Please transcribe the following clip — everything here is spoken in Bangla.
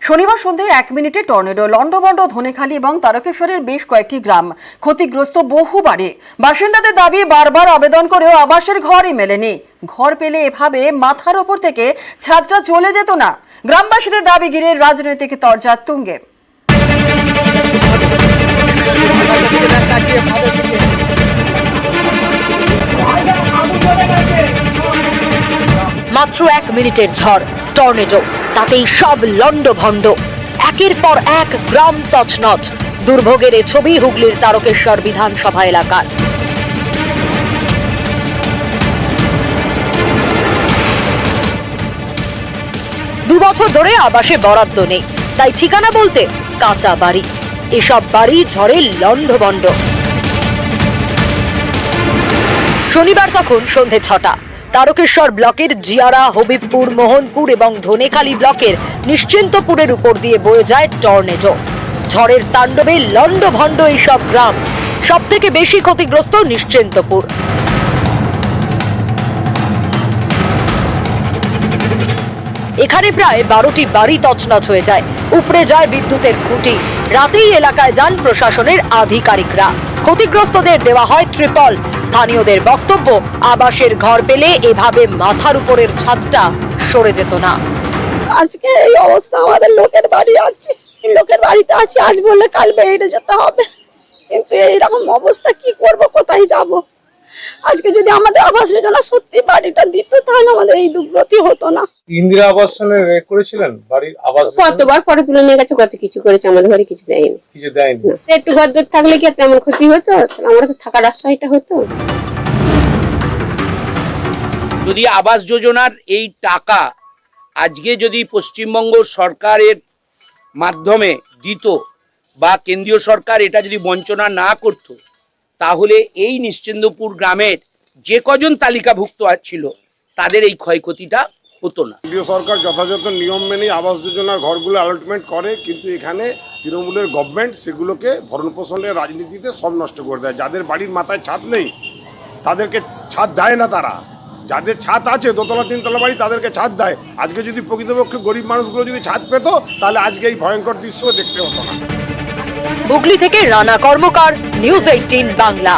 শনিবার সন্ধ্যায় 1 মিনিটে টর্নেডো লন্ডভন্ড ধনেখালি এবং তারকেশ্বরের বেশ কয়েকটি গ্রাম ক্ষতিগ্রস্ত বহু বাড়ি। বাসিন্দাদের দাবি বারবার আবেদন করেও আবাসের ঘরই মেলেনি। ঘর পেলে এভাবে মাথার ওপর থেকে ছাদটা চলে যেত না। গ্রামবাসীদের দাবি ঘিরে রাজনৈতিক তরজা তুঙ্গে। মাত্র 1 মিনিটের ঝড়, টর্নেডো, তাতেই সব লন্ডভন্ড। একের পর এক গ্রাম তছনছ। দুর্ভোগের এ ছবি হুগলির তারকেশ্বর বিধানসভা এলাকার। দু বছর ধরে আবাসে বরাদ্দ নেই, তাই ঠিকানা বলতে কাঁচা বাড়ি। এসব বাড়ি ঝড়ে লন্ডভন্ড। শনিবার তখন সন্ধে 6টা। তারকেশ্বর ব্লকের জিয়ারা, হবিবপুর, মোহনপুর এবং ধনেখালি ব্লকের নিশ্চিন্তপুরের উপর দিয়ে বয়ে যায় টর্নেডো। ঝড়ের তাণ্ডবে লন্ডভন্ড এইসব গ্রাম। সব থেকে বেশি ক্ষতিগ্রস্ত নিশ্চিন্তপুর। এখানে প্রায় 12টি বাড়ি তছনছ হয়ে যায়, উপড়ে যায় বিদ্যুতের খুঁটি। রাতেই এলাকায় যান প্রশাসনের আধিকারিকরা। ক্ষতিগ্রস্তদের দেওয়া হয় ত্রিপল। স্থানীয়দের বক্তব্য, আবাসের ঘর পেলে এভাবে মাথার উপরের ছাদটা সরে যেত না। আজকে এই অবস্থা, আমাদের লোকের বাড়ি আছে, লোকের বাড়িতে আছি, আজ বললে কাল বেরিয়ে যেতে হবে। কিন্তু এইরকম অবস্থা কি করব, কোথায় যাব? আজকে যদি আমাদের আবাস যোজনা সত্যি বাড়িটা দিত, তাহলে আমাদের এই দুর্গতি হতো না। ইন্দিরা আবাসনে করেছিলেন বাড়ির আবাস? কতবার পরে তুলে নিয়ে গেছে, কত কিছু করেছে, আমাদের ঘরে কিছু দেয়নি। কিছু দেয়নি। একটু ঘর দূর থাকলে কি তেমন ক্ষতি হতো? আমার তো থাকার আশ্রয়টা হতো। যদি আবাস যোজনার এই টাকা আজকে যদি পশ্চিমবঙ্গ সরকারের মাধ্যমে দিত বা কেন্দ্রীয় সরকার এটা যদি বঞ্চনা না করত, তাহলে এই নিশ্চিন্তপুর গ্রামের যে কজন তালিকাভুক্ত ছিল তাদের এই ক্ষয়ক্ষতিটা হতো না। কেন্দ্রীয় সরকার যথাযথ নিয়ম মেনে আবাস যোজনার ঘরগুলো অ্যালটমেন্ট করে, কিন্তু এখানে তৃণমূলের গভর্নমেন্ট সেগুলোকে ভরণ পোষণের রাজনীতিতে সব নষ্ট করে দেয়। যাদের বাড়ির মাথায় ছাদ নেই তাদেরকে ছাদ দেয় না, তারা যাদের ছাদ আছে দোতলা তিনতলা বাড়ি তাদেরকে ছাদ দেয়। আজকে যদি প্রকৃতপক্ষে গরিব মানুষগুলো যদি ছাদ পেত, তাহলে আজকে এই ভয়ঙ্কর দৃশ্য দেখতে হতো না। হুগলি থেকে রানা কর্মকার, নিউজ 18 বাংলা।